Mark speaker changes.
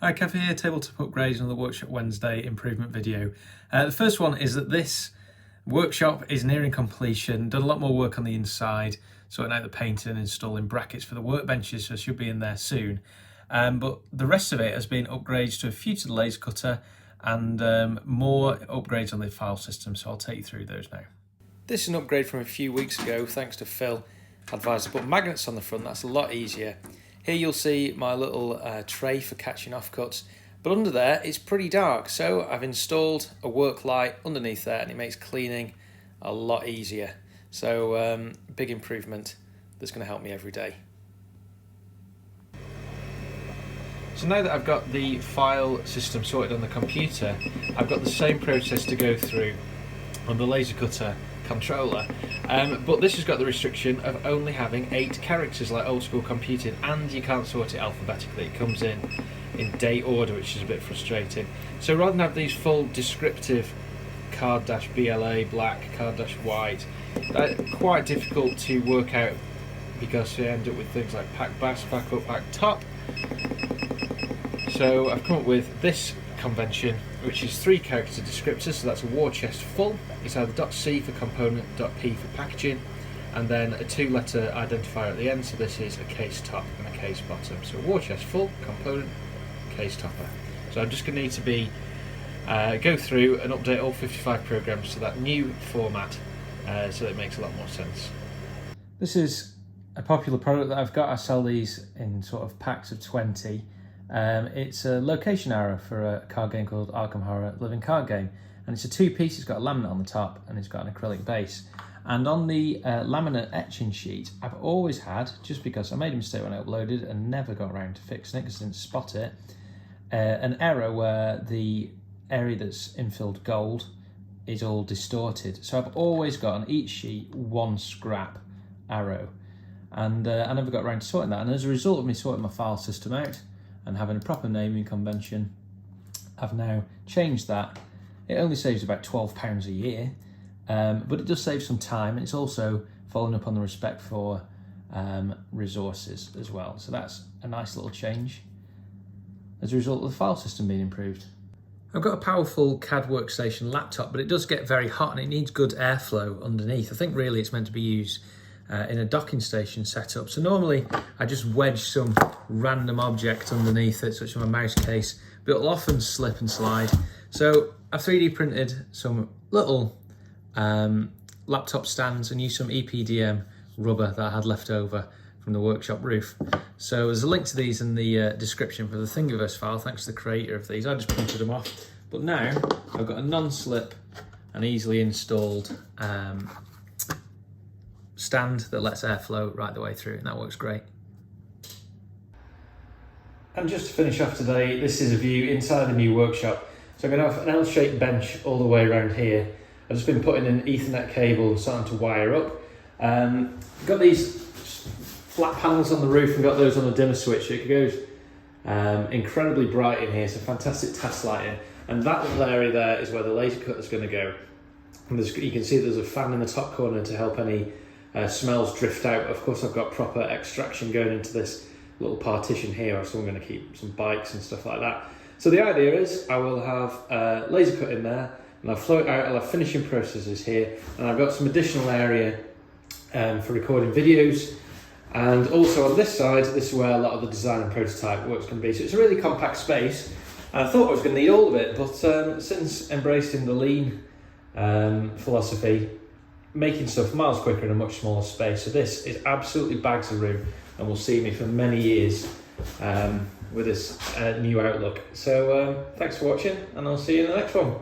Speaker 1: Hi, Kev here, tabletop upgrades on the Workshop Wednesday improvement video. The first one is that this workshop is nearing completion, done a lot more work on the inside, sorting out the painting and installing brackets for the workbenches, so it should be in there soon. But the rest of it has been upgrades to a few to the laser cutter and more upgrades on the file system, so I'll take you through those now. This is an upgrade from a few weeks ago, thanks to Phil. Advised to put magnets on the front, that's a lot easier. Here you'll see my little tray for catching off cuts, but under there it's pretty dark, so I've installed a work light underneath there and it makes cleaning a lot easier. So big improvement that's going to help me every day. So now that I've got the file system sorted on the computer, I've got the same process to go through on the laser cutter controller, but this has got the restriction of only having 8 characters like old school computing, and you can't sort it alphabetically. It comes in date order, which is a bit frustrating. So rather than have these full descriptive card-BLA black, card-white, that's quite difficult to work out because you end up with things like pack bass, pack up, pack top. So I've come up with this convention, which is 3 character descriptors, so that's a war chest full. It's either .c for component, .p for packaging, and then a 2-letter identifier at the end, so this is a case top and a case bottom. So war chest full, component, case topper. So I'm just going to need to go through and update all 55 programs to that new format, so that it makes a lot more sense. This is a popular product that I've got. I sell these in sort of packs of 20. It's a location arrow for a card game called Arkham Horror Living Card Game, and it's a 2-piece. It's got a laminate on the top and it's got an acrylic base, and on the laminate etching sheet I've always had, just because I made a mistake when I uploaded and never got around to fixing it because I didn't spot it, an error where the area that's infilled gold is all distorted. So I've always got on each sheet 1 scrap arrow, and I never got around to sorting that, and as a result of me sorting my file system out and having a proper naming convention, I've now changed that. It only saves about £12 a year, but it does save some time, and it's also following up on the respect for resources as well. So that's a nice little change as a result of the file system being improved. I've got a powerful CAD workstation laptop, but it does get very hot and it needs good airflow underneath. I think really it's meant to be used in a docking station setup. So normally I just wedge some random object underneath it, such as my mouse case, but it'll often slip and slide. So I've 3D printed some little laptop stands and used some EPDM rubber that I had left over from the workshop roof. So there's a link to these in the description for the Thingiverse file, thanks to the creator of these. I just printed them off. But now I've got a non-slip and easily installed stand that lets airflow right the way through, and that works great. And just to finish off today, this is a view inside the new workshop. So I'm going to have an L-shaped bench all the way around here. I've just been putting an Ethernet cable and starting to wire up. Got these flat panels on the roof and got those on a dimmer switch. It goes incredibly bright in here, so fantastic task lighting. And that little area there is where the laser cutter is going to go. And you can see there's a fan in the top corner to help any smells drift out. Of course, I've got proper extraction going into this little partition here, so I'm going to keep some bikes and stuff like that. So the idea is I will have a laser cut in there, and I'll flow it out. I'll have finishing processes here, and I've got some additional area for recording videos. And also on this side, this is where a lot of the design and prototype work's going to be. So it's a really compact space. And I thought I was going to need all of it, but since embracing the lean philosophy, making stuff miles quicker in a much smaller space. So this is absolutely bags of room and will see me for many years with this new outlook. So thanks for watching, and I'll see you in the next one.